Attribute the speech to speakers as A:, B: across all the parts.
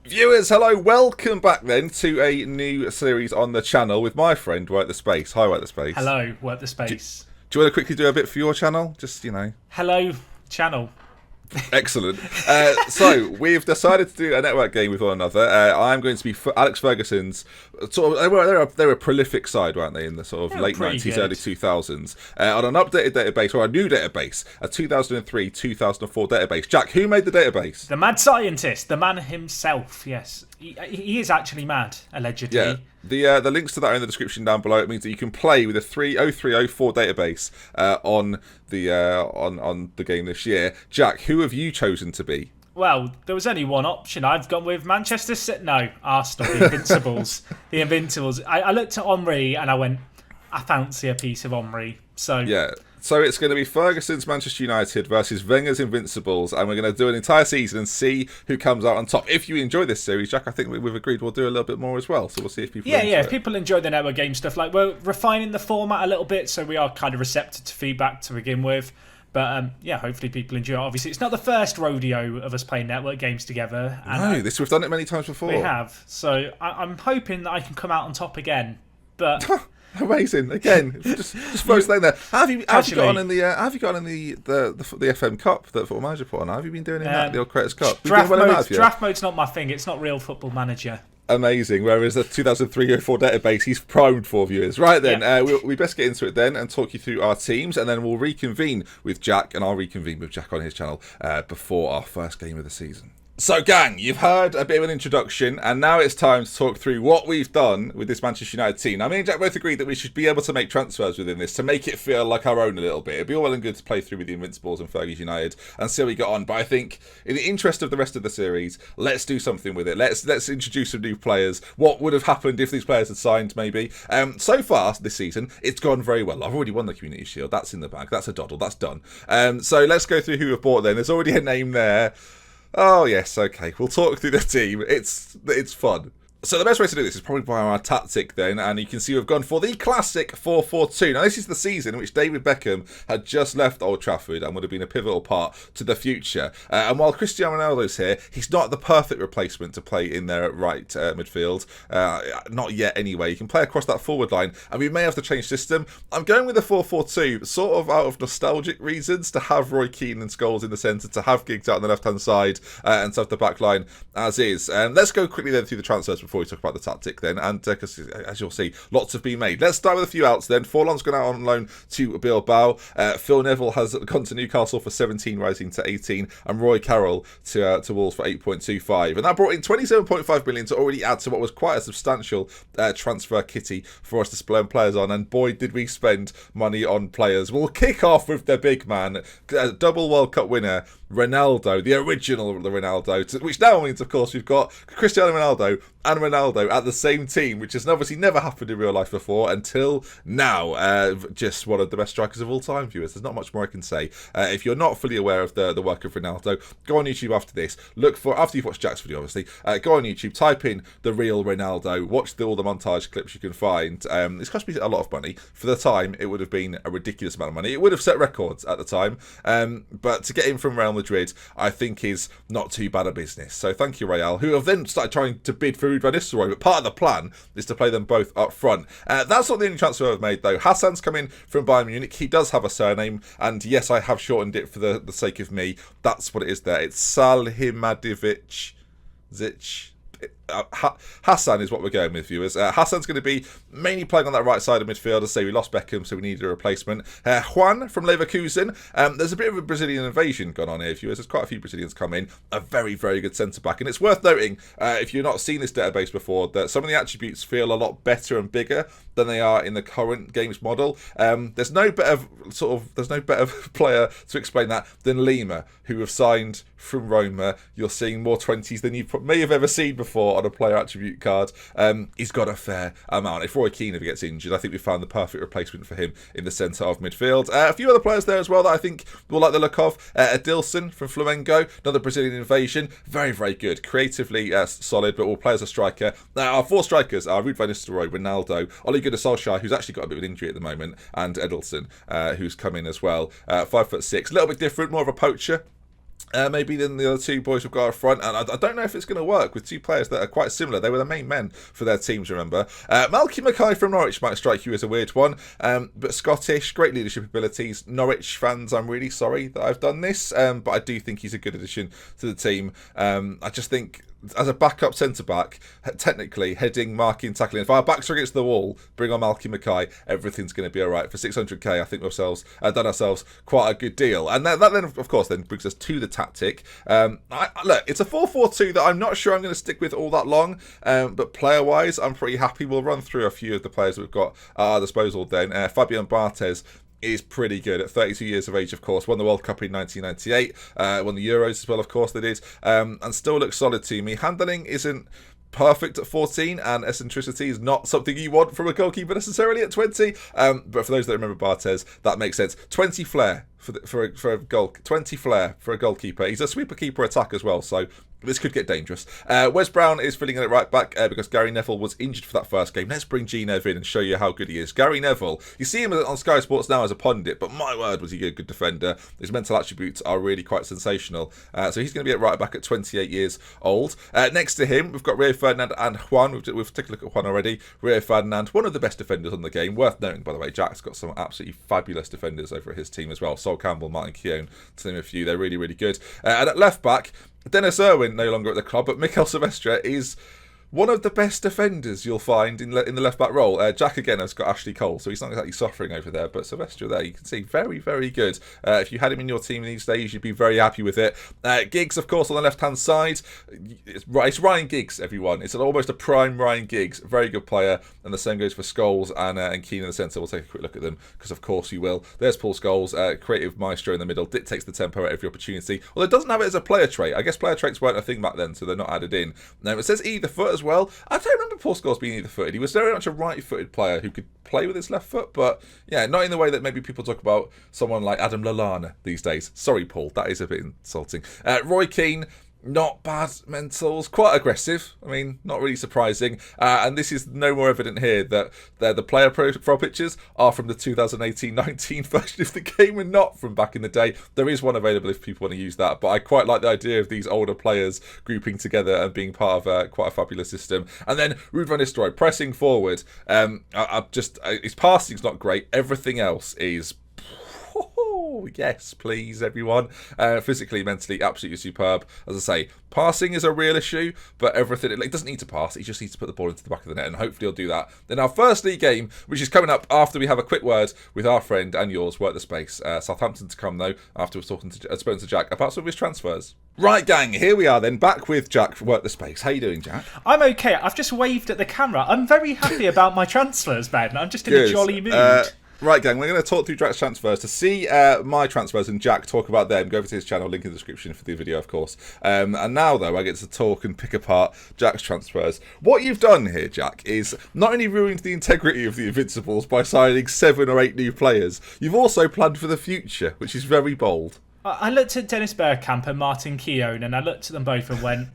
A: Viewers, hello, welcome back then to a new series on the channel with my friend, WorkTheSpace. Hi, WorkTheSpace.
B: Hello, work the
A: Do,
B: space.
A: do you want to quickly do a bit for your channel? Just.
B: Hello, channel.
A: Excellent. So we've decided to do a network game with one another. I'm going to be Alex Ferguson's sort of. They were a prolific side, weren't they, in the sort of late '90s, early 2000s, on an updated database or a new database, a 2003, 2004 database. Jack, who made the database?
B: The mad scientist, the man himself. Yes, he is actually mad, allegedly.
A: Yeah. The links to that are in the description down below. It means that you can play with a 0304 database on the game this year. Jack, who have you chosen to be?
B: Well, there was only one option. I've gone with Manchester City. No, Arsenal, the Invincibles. The Invincibles. I looked at Omri and I went, I fancy a piece of Omri. So
A: Yeah. So it's going to be Ferguson's Manchester United versus Wenger's Invincibles, and we're going to do an entire season and see who comes out on top. If you enjoy this series, Jack, I think we've agreed we'll do a little bit more as well. So we'll see if people enjoy
B: if
A: it.
B: people enjoy the network game stuff, like we're refining the format a little bit, so we are kind of receptive to feedback to begin with. But hopefully people enjoy it. Obviously, it's not the first rodeo of us playing network games together. And
A: we've done it many times before.
B: we have. So I'm hoping that I can come out on top again. But
A: Amazing! Again, just throw something there. Have you got on in the FM Cup that Football Manager put on? Have you been doing in that, the old Creators Cup?
B: Draft mode's not my thing. It's not real Football Manager.
A: Amazing. Whereas the 2003-04 database, he's primed for viewers. Right then, we best get into it then and talk you through our teams, and then we'll reconvene with Jack, and I'll reconvene with Jack on his channel before our first game of the season. So, gang, you've heard a bit of an introduction, and now it's time to talk through what we've done with this Manchester United team. Now, me and Jack both agreed that we should be able to make transfers within this to make it feel like our own a little bit. It'd be all well and good to play through with the Invincibles and Fergie's United and see how we got on. But I think, in the interest of the rest of the series, let's do something with it. Let's introduce some new players. What would have happened if these players had signed, maybe? So far this season, it's gone very well. I've already won the Community Shield. That's in the bag. That's a doddle. That's done. So let's go through who we've bought then. There's already a name there. Oh, yes, okay. We'll talk through the team. It's fun. So the best way to do this is probably by our tactic then, and you can see we've gone for the classic 4-4-2. Now this is the season in which David Beckham had just left Old Trafford and would have been a pivotal part to the future. And while Cristiano Ronaldo's here, he's not the perfect replacement to play in there at right midfield. Not yet anyway. You can play across that forward line, and we may have to change system. I'm going with the 4-4-2, sort of out of nostalgic reasons, to have Roy Keane and Scholes in the centre, to have Giggs out on the left-hand side, and to have the back line as is. Let's go quickly then through the transfers before we talk about the tactic then, and because as you'll see, lots have been made. Let's start with a few outs then. Forlan's gone out on loan to Bilbao. Phil Neville has gone to Newcastle for 17, rising to 18, and Roy Carroll to Wolves for 8.25, and that brought in 27.5 million to already add to what was quite a substantial transfer kitty for us to spend players on, and boy did we spend money on players. We'll kick off with the big man, double World Cup winner Ronaldo, the original Ronaldo, which now means, of course, we've got Cristiano Ronaldo and Ronaldo at the same team, which has obviously never happened in real life before until now. Just one of the best strikers of all time, viewers. There's not much more I can say. If you're not fully aware of the work of Ronaldo, go on YouTube after this. Look for, after you've watched Jack's video, obviously, go on YouTube, type in the real Ronaldo, watch all the montage clips you can find. It's cost me a lot of money. For the time, it would have been a ridiculous amount of money. It would have set records at the time. But to get him from Real Madrid, I think is not too bad a business. So thank you, Real, who have then started trying to bid for Ruud van Nistelrooy, but part of the plan is to play them both up front. That's not the only transfer I've made, though. Hassan's come in from Bayern Munich. He does have a surname, and yes, I have shortened it for the sake of me. That's what it is there. It's Salhimadivic Zich. Hassan is what we're going with, viewers. Hassan's going to be mainly playing on that right side of midfield. As I say, we lost Beckham, so we needed a replacement. Juan from Leverkusen. There's a bit of a Brazilian invasion gone on here, viewers. There's quite a few Brazilians come in. A very, very good centre-back. And it's worth noting, if you've not seen this database before, that some of the attributes feel a lot better and bigger than they are in the current games model. There's no better player to explain that than Lima, who have signed from Roma. You're seeing more 20s than you may have ever seen before on a player attribute card. He's got a fair amount. If Roy Keane ever gets injured, I think we found the perfect replacement for him in the centre of midfield. A few other players there as well that I think will like the look of. Adilson from Flamengo, another Brazilian invasion. Very, very good. Creatively solid, but will play as a striker. Our four strikers are Ruud van Nistelrooy, Ronaldo, Ole Gunnar Solskjaer, who's actually got a bit of an injury at the moment, and Edilson, who's come in as well. 5'6", a little bit different, more of a poacher. Maybe than the other two boys we've got up front, and I don't know if it's going to work with two players that are quite similar. They were the main men for their teams, remember. Malky Mackay from Norwich might strike you as a weird one, but Scottish, great leadership abilities. Norwich fans, I'm really sorry that I've done this, but I do think he's a good addition to the team. I just think, as a backup centre-back, technically, heading, marking, tackling, if our backs are against the wall, bring on Malky Mackay, everything's going to be all right. For 600k, I think we've done ourselves quite a good deal. And that then, of course, then brings us to the tactic. Look, it's a 4-4-2 that I'm not sure I'm going to stick with all that long, but player-wise, I'm pretty happy. We'll run through a few of the players that we've got at our disposal then. Fabian Barthez is pretty good at 32 years of age, of course. Won the World Cup in 1998, won the Euros as well, of course, they did, and still looks solid to me. Handling isn't perfect at 14, and eccentricity is not something you want from a goalkeeper necessarily at 20, but for those that remember Barthez, that makes sense. 20 flair for a goal, 20 flair for a goalkeeper. He's a sweeper keeper attack as well, so this could get dangerous. Wes Brown is filling in at right back because Gary Neville was injured for that first game. Let's bring G Nev in and show you how good he is. Gary Neville, you see him on Sky Sports now as a pundit, but my word, was he a good defender. His mental attributes are really quite sensational. So he's going to be at right back at 28 years old. Next to him, we've got Rio Ferdinand and Juan. We've taken a look at Juan already. Rio Ferdinand, one of the best defenders on the game. Worth noting, by the way, Jack's got some absolutely fabulous defenders over at his team as well. Sol Campbell, Martin Keown, to name a few. They're really, really good. And at left back, Dennis Irwin, no longer at the club, but Mikel Silvestre is one of the best defenders you'll find in the left-back role. Jack, again, has got Ashley Cole, so he's not exactly suffering over there, but Silvestre there, you can see, very, very good. If you had him in your team these days, you'd be very happy with it. Giggs, of course, on the left-hand side. It's Ryan Giggs, everyone. It's almost a prime Ryan Giggs. Very good player, and the same goes for Scholes and Keane in the centre. We'll take a quick look at them, because of course you will. There's Paul Scholes, creative maestro in the middle, dictates the tempo at every opportunity, although it doesn't have it as a player trait. I guess player traits weren't a thing back then, so they're not added in. Now, it says either foot as well. I don't remember Paul Scholes being either-footed. He was very much a right-footed player who could play with his left foot, but yeah, not in the way that maybe people talk about someone like Adam Lallana these days. Sorry, Paul, that is a bit insulting. Roy Keane, not bad mentals, quite aggressive. I mean, not really surprising. And this is no more evident here that the player profile pictures are from the 2018-19 version of the game and not from back in the day. There is one available if people want to use that, but I quite like the idea of these older players grouping together and being part of quite a fabulous system. And then Ruud van Nistelrooy pressing forward. His passing's not great. Everything else is, yes, please, everyone. Physically, mentally, absolutely superb. As I say, passing is a real issue, but everything, it doesn't need to pass. He just needs to put the ball into the back of the net, and hopefully he'll do that. Then our first league game, which is coming up after we have a quick word with our friend and yours, WorkTheSpace. Southampton to come, though, after we've spoken to Jack about some of his transfers. Right, gang, here we are then, back with Jack from WorkTheSpace. How you doing, Jack?
B: I'm okay. I've just waved at the camera. I'm very happy about my transfers, Ben. I'm just in a jolly mood.
A: Right, gang, we're going to talk through Jack's transfers. To see my transfers and Jack talk about them, go over to his channel, link in the description for the video, of course. And now, though, I get to talk and pick apart Jack's transfers. What you've done here, Jack, is not only ruined the integrity of the Invincibles by signing 7 or 8 new players, you've also planned for the future, which is very bold.
B: I looked at Dennis Bergkamp and Martin Keown, and I looked at them both and went,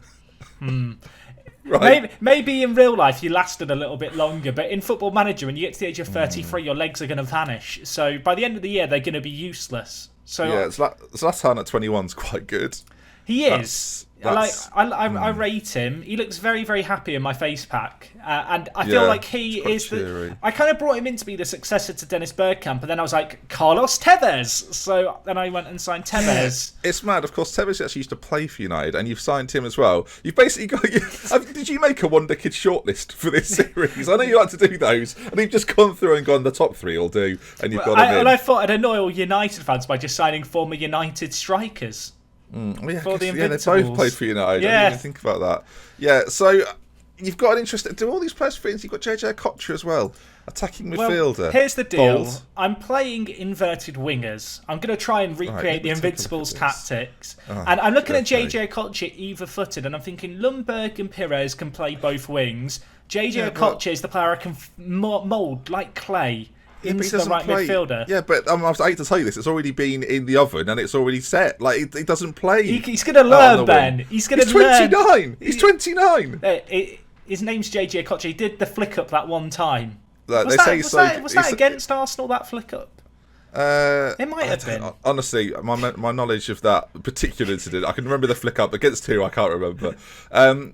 B: Right. Maybe in real life you lasted a little bit longer, but in Football Manager, when you get to the age of 33, your legs are going to vanish. So by the end of the year, they're going to be useless. So
A: yeah, Zlatan at 21 is quite good.
B: He is. I rate him. He looks very, very happy in my face pack, and I feel like he is. I kind of brought him in to be the successor to Dennis Bergkamp, and then I was like, Carlos Tevez. So then I went and signed Tevez.
A: Yeah, it's mad. Of course, Tevez actually used to play for United, and you've signed him as well. You've basically got. Did you make a Wonder Kid shortlist for this series? I know you like to do those, and you've just gone through and gone the top 3 will do, and you've got them in.
B: And I thought I'd annoy all United fans by just signing former United strikers.
A: They both played for United.
B: Yeah.
A: I didn't even think about that. Yeah, so you've got an interesting. Do all these players fit in? You've got JJ Okocha as well, attacking midfielder.
B: Well, here's the deal.
A: Bold.
B: I'm playing inverted wingers. I'm going to try and recreate the Invincibles tactics. And I'm looking at JJ Okocha either-footed, and I'm thinking Lundberg and Pires can play both wings. JJ Okocha is the player I can mould like clay into the right midfielder.
A: Yeah, but I hate to tell you this, it's already been in the oven and it's already set. Like, he doesn't play.
B: He's going to learn, Ben. He's going to learn.
A: 29. He's 29.
B: His name's JJ Okocha. He did the flick up that one time.
A: Was that
B: against Arsenal, that flick up? It might have been.
A: Honestly, my knowledge of that particular incident, I can remember the flick up against who, I can't remember.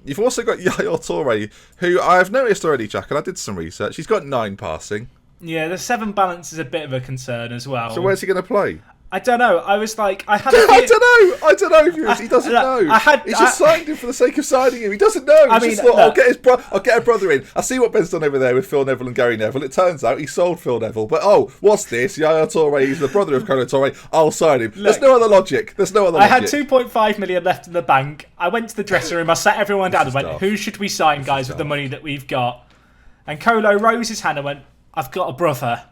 A: You've also got Yaya Toure, who I've noticed already, Jack, and I did some research. He's got 9 passing.
B: Yeah, the 7 balance is a bit of a concern as well.
A: So where's he going to play?
B: I don't know. I was like, I
A: don't know, viewers. He doesn't know. He's just signed him for the sake of signing him. He doesn't know. He's just thought, I'll get a brother in. I see what Ben's done over there with Phil Neville and Gary Neville. It turns out he sold Phil Neville. But what's this? Yaya Toure, he's the brother of Kolo Toure. I'll sign him. There's no other logic. I
B: had 2.5 million left in the bank. I went to the dressing room. I sat everyone down and went, who should we sign, guys, with the money that we've got? And Kolo rose his hand and went, I've got a brother.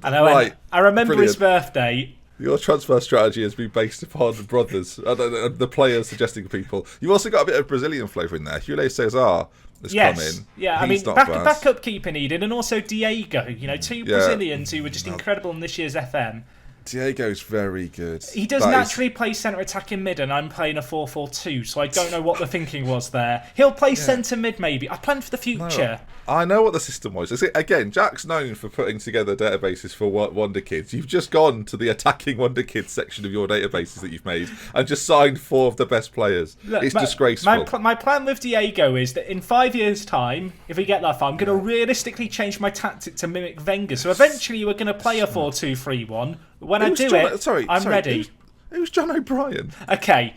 B: And I went, I remember his birthday.
A: Your transfer strategy has been based upon brothers, the players suggesting people. You've also got a bit of Brazilian flavour in there. Julio Cesar has come in.
B: Yeah,
A: He's
B: backup keeper needed, and also Diego. 2 Brazilians who were just incredible in this year's FM.
A: Diego's very good.
B: He does naturally play centre attack in mid, and I'm playing a 4-4-2, so I don't know what the thinking was there. He'll play centre mid maybe. I plan for the future.
A: No, I know what the system was. Again, Jack's known for putting together databases for Wonder Kids. You've just gone to the attacking Wonder Kids section of your databases that you've made and just signed 4 of the best players. Look, it's disgraceful.
B: My plan with Diego is that in 5 years' time, if we get that far, I'm going to realistically change my tactic to mimic Wenger. So eventually we're going to play a 4-2-3-1. When I do I'm ready.
A: Who's John O'Brien?
B: Okay,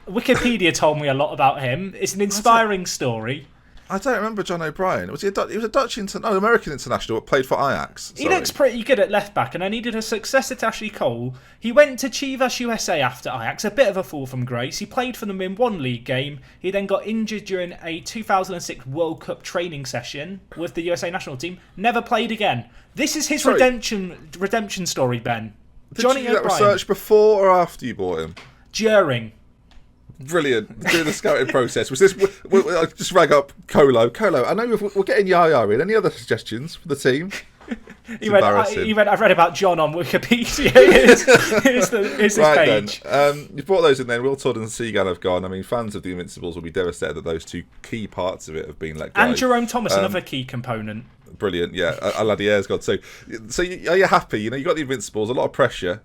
B: Wikipedia told me a lot about him. It's an inspiring story.
A: I don't remember John O'Brien. Was he he was a American international, but played for Ajax.
B: He looks pretty good at left back, and I needed a successor to Ashley Cole. He went to Chivas USA after Ajax, a bit of a fall from grace. He played for them in 1 league game. He then got injured during a 2006 World Cup training session with the USA national team. Never played again. This is his redemption story, Ben.
A: Did you do that research before or after you bought him?
B: During.
A: Brilliant. During the scouting process. Was this... I just rag up Kolo. I know we're getting Yaya in. Any other suggestions for the team?
B: He went, I've read about John on Wikipedia. Here's his page.
A: Then. You brought those in then. Will Todd and Seagal have gone. I mean, fans of the Invincibles will be devastated that those 2 key parts of it have been let go.
B: And Jerome Thomas, another key component.
A: Brilliant, yeah. Aladier's gone. So are you happy? You got the Invincibles, a lot of pressure.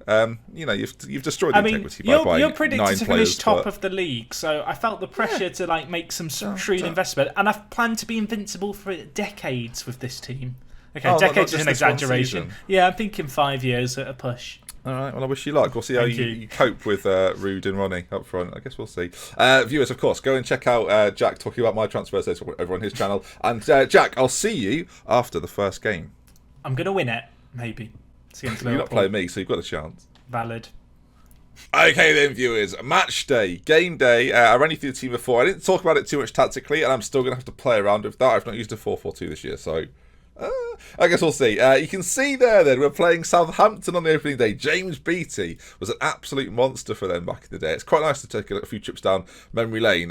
A: You've destroyed the integrity by buying
B: you're predicted
A: 9
B: to
A: players,
B: finish top of the league, so I felt the pressure to make some shrewd investment, and I've planned to be invincible for decades with this team. Okay, decades is an exaggeration. Yeah, I'm thinking 5 years at a push.
A: All right, well, I wish you luck. We'll see how you cope with Rude and Ronnie up front. I guess we'll see. Viewers, of course, go and check out Jack talking about my transfers over on his channel. And Jack, I'll see you after the first game.
B: I'm going to win it, maybe.
A: You're not playing me, so you've got a chance.
B: Valid.
A: Okay then, viewers. Match day, game day. I ran you through the team before. I didn't talk about it too much tactically, and I'm still going to have to play around with that. I've not used a 4-4-2 this year, so... I guess we'll see. You can see there then, we're playing Southampton on the opening day. James Beattie was an absolute monster for them back in the day. It's quite nice to take a few trips down memory lane.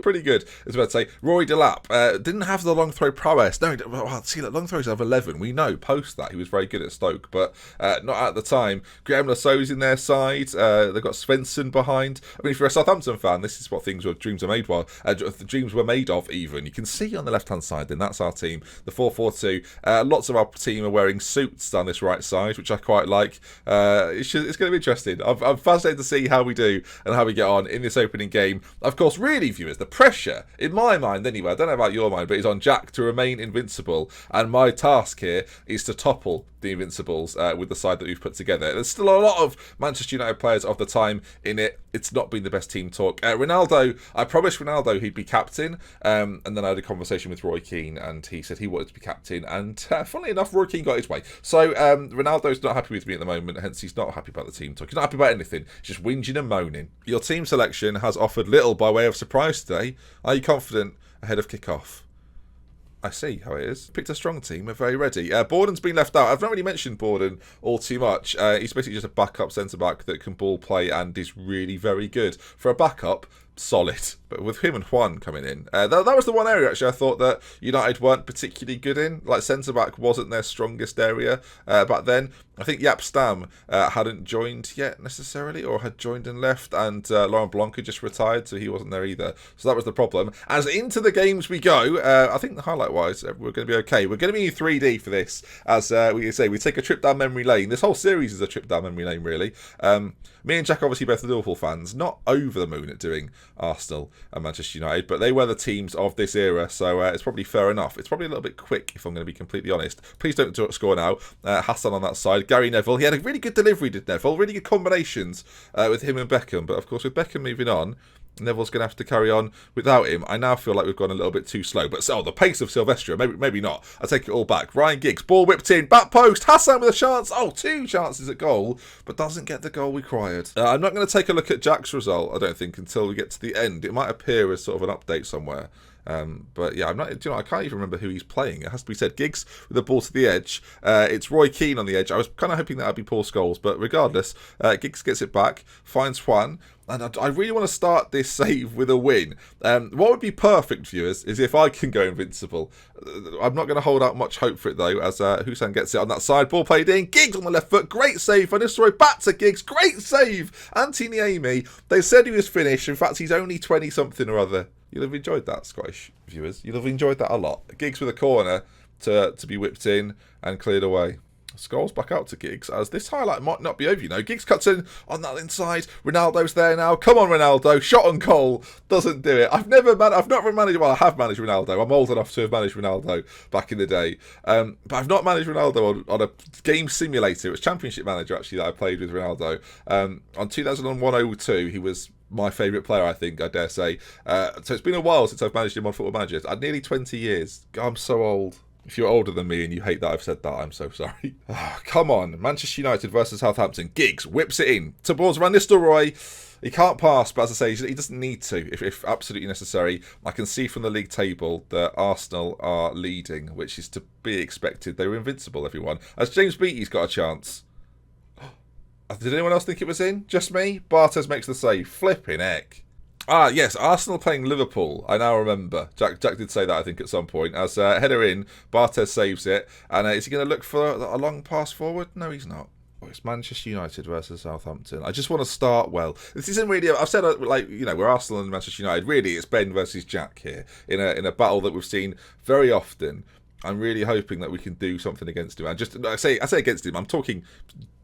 A: Pretty good, I was about to say. Rory Delap didn't have the long throw prowess. No, long throws have 11. We know, post that, he was very good at Stoke, but not at the time. Graham Lassau's in their side. They've got Svensson behind. I mean, if you're a Southampton fan, this is what dreams are made of. Dreams were made of, even. You can see on the left-hand side then, that's our team, the 4-4-2. Lots of our team are wearing suits down this right side, which I quite like. It's going to be interesting. I'm fascinated to see how we do and how we get on in this opening game. Of course, really, viewers, the pressure, in my mind anyway, I don't know about your mind, but it's on Jack to remain invincible. And my task here is to topple the Invincibles with the side that we've put together. There's still a lot of Manchester United players of the time in it. It's not been the best team talk. Ronaldo, I promised Ronaldo he'd be captain, and then I had a conversation with Roy Keane, and he said he wanted to be captain, and funnily enough, Roy Keane got his way. So Ronaldo's not happy with me at the moment, hence he's not happy about the team talk. He's not happy about anything. He's just whinging and moaning. Your team selection has offered little by way of surprise today. Are you confident ahead of kick-off? I see how it is. Picked a strong team. We're very ready. Borden's been left out. I've not really mentioned Borden all too much. He's basically just a backup centre-back that can ball play and is really very good. For a backup, solid. But with him and Juan coming in, that was the one area actually I thought that United weren't particularly good in. Like centre back wasn't their strongest area back then. I think Jaap Stam hadn't joined yet necessarily, or had joined and left, and Laurent Blanc had just retired, so he wasn't there either. So that was the problem. As into the games we go, I think the highlight-wise, we're going to be okay. We're going to be in 3D for this, as we say. We take a trip down memory lane. This whole series is a trip down memory lane, really. Me and Jack obviously both Liverpool fans, not over the moon at doing Arsenal and Manchester United, but they were the teams of this era, so it's probably fair enough. It's probably a little bit quick, if I'm going to be completely honest. Please don't score now. Hassan on that side. Gary Neville, he had a really good delivery, did Neville. Really good combinations with him and Beckham, but of course with Beckham moving on, Neville's going to have to carry on without him. I now feel like we've gone a little bit too slow. But the pace of Silvestre, maybe not. I take it all back. Ryan Giggs, ball whipped in, back post. Hassan with a chance. 2 chances at goal, but doesn't get the goal required. I'm not going to take a look at Jack's result, I don't think, until we get to the end. It might appear as sort of an update somewhere. But yeah, I'm not. I can't even remember who he's playing. It has to be said. Giggs with the ball to the edge. It's Roy Keane on the edge. I was kind of hoping that would be Paul Scholes, but regardless, Giggs gets it back, finds Juan. And I really want to start this save with a win. What would be perfect, viewers, is if I can go invincible. I'm not going to hold out much hope for it, though, as Hussein gets it on that side. Ball played in. Giggs on the left foot. Great save. Van Nistelrooy back to Giggs. Great save. Antti Niemi. They said he was finished. In fact, he's only 20-something or other. You'll have enjoyed that, Scottish viewers. You'll have enjoyed that a lot. Giggs with a corner to be whipped in and cleared away. Scholes back out to Giggs, as this highlight might not be over, Giggs cuts in on that inside. Ronaldo's there now. Come on, Ronaldo. Shot on goal. Doesn't do it. I've not managed... Well, I have managed Ronaldo. I'm old enough to have managed Ronaldo back in the day. But I've not managed Ronaldo on a game simulator. It was Championship Manager, actually, that I played with Ronaldo. On 2001-02, he was my favourite player, I think, I dare say. So it's been a while since I've managed him on Football Manager. Nearly 20 years. I'm so old. If you're older than me and you hate that I've said that, I'm so sorry. Come on. Manchester United versus Southampton. Giggs whips it in towards Van Nistelrooy. He can't pass, but as I say, he doesn't need to if absolutely necessary. I can see from the league table that Arsenal are leading, which is to be expected. They were invincible, everyone. As James Beattie's got a chance. Did anyone else think it was in? Just me? Bartes makes the save. Flipping heck. Yes, Arsenal playing Liverpool. I now remember. Jack did say that, I think, at some point. As header in, Bartes saves it. And is he going to look for a long pass forward? No, he's not. It's Manchester United versus Southampton. I just want to start well. This isn't really... I've said, we're Arsenal and Manchester United. Really, it's Ben versus Jack here in a battle that we've seen very often. I'm really hoping that we can do something against him. I say against him, I'm talking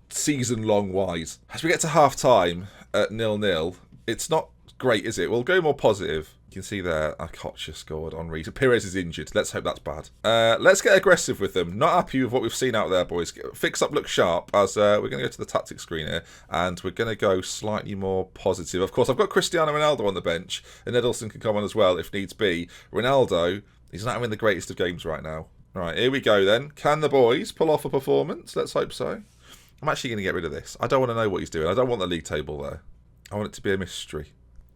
A: season-long wise. As we get to half-time at 0-0, it's not great, is it? We'll go more positive. You can see there, Kocha scored on Reese. Pires is injured. Let's hope that's bad. Let's get aggressive with them. Not happy with what we've seen out there, boys. Fix up, look sharp, as we're going to go to the tactics screen here, and we're going to go slightly more positive. Of course, I've got Cristiano Ronaldo on the bench, and Edilson can come on as well if needs be. Ronaldo, he's not having the greatest of games right now. Right, here we go then. Can the boys pull off a performance? Let's hope so. I'm actually going to get rid of this. I don't want to know what he's doing. I don't want the league table there. I want it to be a mystery.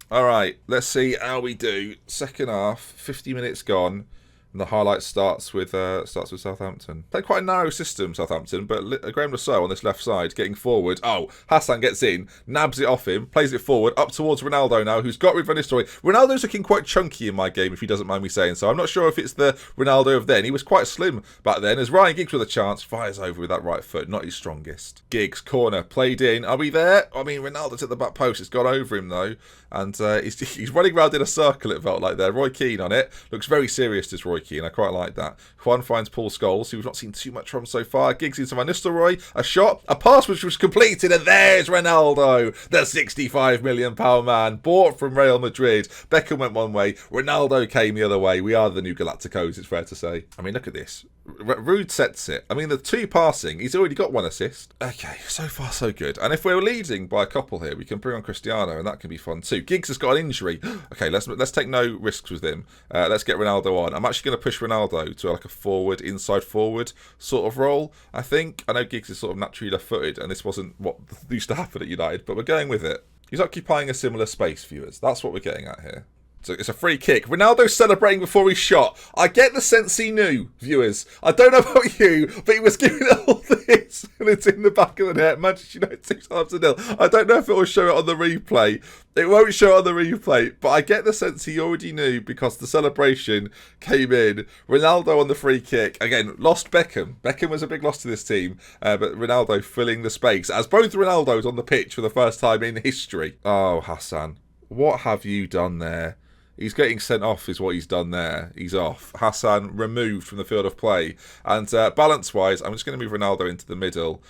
A: All right, let's see how we do. Second half, 50 minutes gone, and the highlight starts with Southampton. Played quite a narrow system, Southampton, but Graham Rousseau on this left side getting forward. Hassan gets in, nabs it off him, plays it forward, up towards Ronaldo now, who's got rid of Van Nistelrooy. Ronaldo's looking quite chunky in my game, if he doesn't mind me saying so. I'm not sure if it's the Ronaldo of then. He was quite slim back then, as Ryan Giggs with a chance, fires over with that right foot, not his strongest. Giggs, corner, played in. Are we there? I mean, Ronaldo's at the back post. It's gone over him, though, and he's running around in a circle, it felt like there. Roy Keane on it. Looks very serious, this Roy Keane. I quite like that. Juan finds Paul Scholes, who we've not seen too much from so far. Giggs into Van Nistelrooy. A shot. A pass which was completed. And there's Ronaldo, the £65 million man, bought from Real Madrid. Beckham went one way. Ronaldo came the other way. We are the new Galacticos, it's fair to say. I mean, look at this. Rude sets it. I mean, the 2 passing, he's already got 1 assist. Okay, so far so good. And if we're leading by a couple here, we can bring on Cristiano, and that can be fun too. Giggs has got an injury. Okay, let's take no risks with him. Let's get Ronaldo on. I'm actually going to push Ronaldo to like a forward, inside forward sort of role, I think. I know Giggs is sort of naturally left-footed, and this wasn't what used to happen at United, but we're going with it. He's occupying a similar space, viewers. That's what we're getting at here. So it's a free kick. Ronaldo's celebrating before he shot. I get the sense he knew, viewers. I don't know about you, but he was giving it all this, and it's in the back of the net. Manchester United 2-0. I don't know if it will show it on the replay. It won't show it on the replay, but I get the sense he already knew because the celebration came in. Ronaldo on the free kick. Again, lost Beckham. Beckham was a big loss to this team, but Ronaldo filling the space, as both Ronaldos on the pitch for the first time in history. Oh, Hassan, what have you done there? He's getting sent off is what he's done there. He's off. Hassan removed from the field of play. And balance-wise, I'm just going to move Ronaldo into the middle,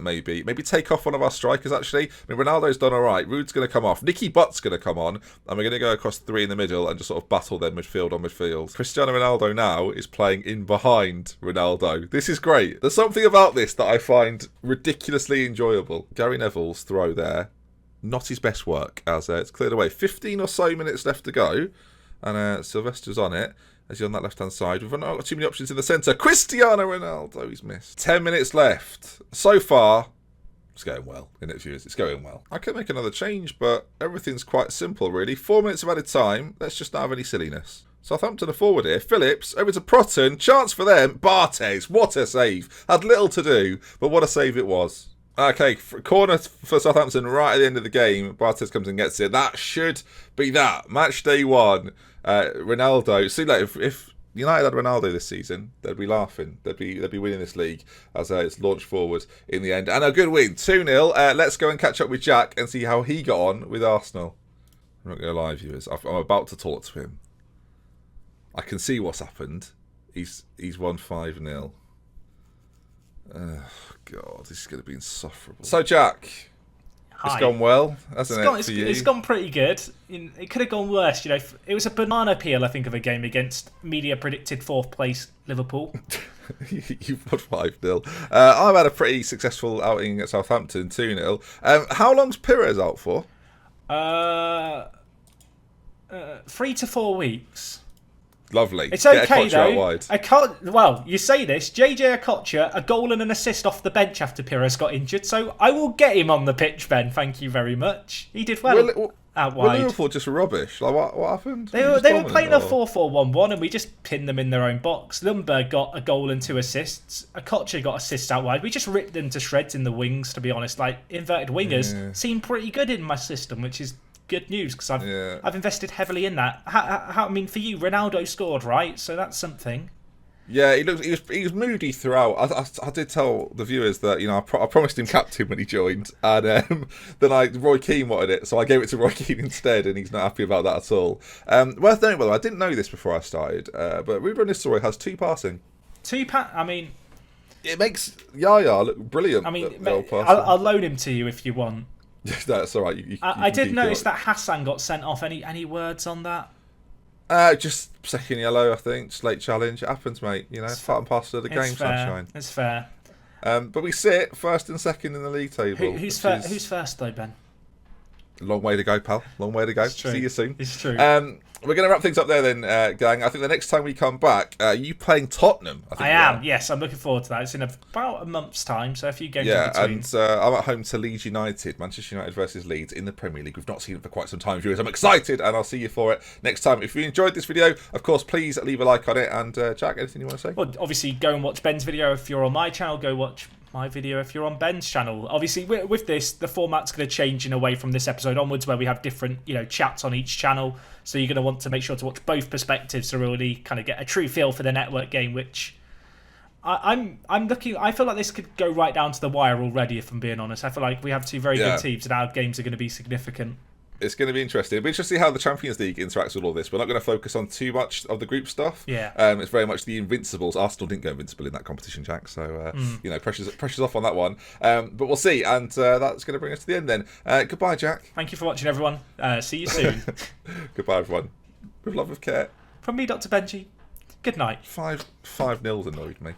A: maybe. Maybe take off one of our strikers, actually. I mean, Ronaldo's done all right. Rude's going to come off. Nicky Butt's going to come on. And we're going to go across three in the middle and just sort of battle them midfield on midfield. Cristiano Ronaldo now is playing in behind Ronaldo. This is great. There's something about this that I find ridiculously enjoyable. Gary Neville's throw there. Not his best work, as it's cleared away. 15 or so minutes left to go. And Sylvester's on it, as he's on that left-hand side. We've not got too many options in the centre. Cristiano Ronaldo, he's missed. 10 minutes left. So far, it's going well, in it, viewers. It's going well. I could make another change, but everything's quite simple, really. 4 minutes of added time. Let's just not have any silliness. Southampton are forward here. Phillips, over to Proton. Chance for them. Barthez, what a save. Had little to do, but what a save it was. Okay, corner for Southampton right at the end of the game. Barthez comes and gets it. That should be that. Match day 1. Ronaldo. See, like, if United had Ronaldo this season, they'd be laughing. They'd be winning this league as it's launched forward in the end. And a good win, 2-0. Let's go and catch up with Jack and see how he got on with Arsenal. I'm not going to lie, viewers. I'm about to talk to him. I can see what's happened. He's won 5-0. Oh, God, this is going to be insufferable. So, Jack, It's gone well, hasn't it, for you?
B: It's gone pretty good. It could have gone worse. It was a banana peel, I think, of a game against media predicted 4th place Liverpool.
A: You've won 5-0. I've had a pretty successful outing at Southampton, 2-0. How long's Pires out for?
B: 3 to 4 weeks.
A: Lovely.
B: It's okay, though. Well, you say this. JJ Okocha, a goal and an assist off the bench after Pires got injured, so I will get him on the pitch, Ben. Thank you very much. He did well out wide.
A: Were Liverpool just rubbish? Like, what happened?
B: They were playing a 4-4-1-1, and we just pinned them in their own box. Lundberg got a goal and 2 assists. Okocha got assists out wide. We just ripped them to shreds in the wings, to be honest. Like, inverted wingers seem pretty good in my system, which is good news because I've invested heavily in that. I mean, for you, Ronaldo scored, right? So that's something.
A: Yeah, he was moody throughout. I did tell the viewers that I promised him captain when he joined, and then Roy Keane wanted it, so I gave it to Roy Keane instead, and he's not happy about that at all. Worth noting, by the way, I didn't know this before I started, but Ruben Nistelrooy has 2 passing.
B: I mean,
A: it makes Yaya look brilliant.
B: I mean, I'll loan him to you if you want.
A: That's all right.
B: I did notice that Hassan got sent off. Any words on that?
A: Just second yellow, I think. Just late challenge. It happens, mate. Part and parcel of the game, sunshine.
B: It's fair.
A: But we sit 1st and 2nd in the league table.
B: Who's first, though, Ben?
A: Long way to go, pal. Long way to go. See you soon.
B: It's true.
A: We're going to wrap things up there then, gang. I think the next time we come back, you playing Tottenham.
B: I am, yes. I'm looking forward to that. It's in about a month's time, so a few games in between.
A: And I'm at home to Leeds United, Manchester United versus Leeds in the Premier League. We've not seen it for quite some time, viewers. I'm excited, and I'll see you for it next time. If you enjoyed this video, of course, please leave a like on it. And Jack, anything you want to say?
B: Well, obviously, go and watch Ben's video if you're on my channel. Go watch my video if you're on Ben's channel. Obviously, with this, the format's going to change in a way from this episode onwards, where we have different, chats on each channel. So you're going to want to make sure to watch both perspectives to really kind of get a true feel for the network game, which I'm looking. I feel like this could go right down to the wire already, if I'm being honest. I feel like we have 2 very good teams, and our games are going to be significant.
A: It's going to be interesting. It'll be interesting to see how the Champions League interacts with all this. We're not going to focus on too much of the group stuff.
B: Yeah.
A: It's very much the Invincibles. Arsenal didn't go invincible in that competition, Jack. So, pressure's off on that one. But we'll see. And that's going to bring us to the end then. Goodbye, Jack.
B: Thank you for watching, everyone. See you soon.
A: Goodbye, everyone. With love, with care.
B: From me, Dr. Benjy. Good night.
A: 5-0 annoyed me.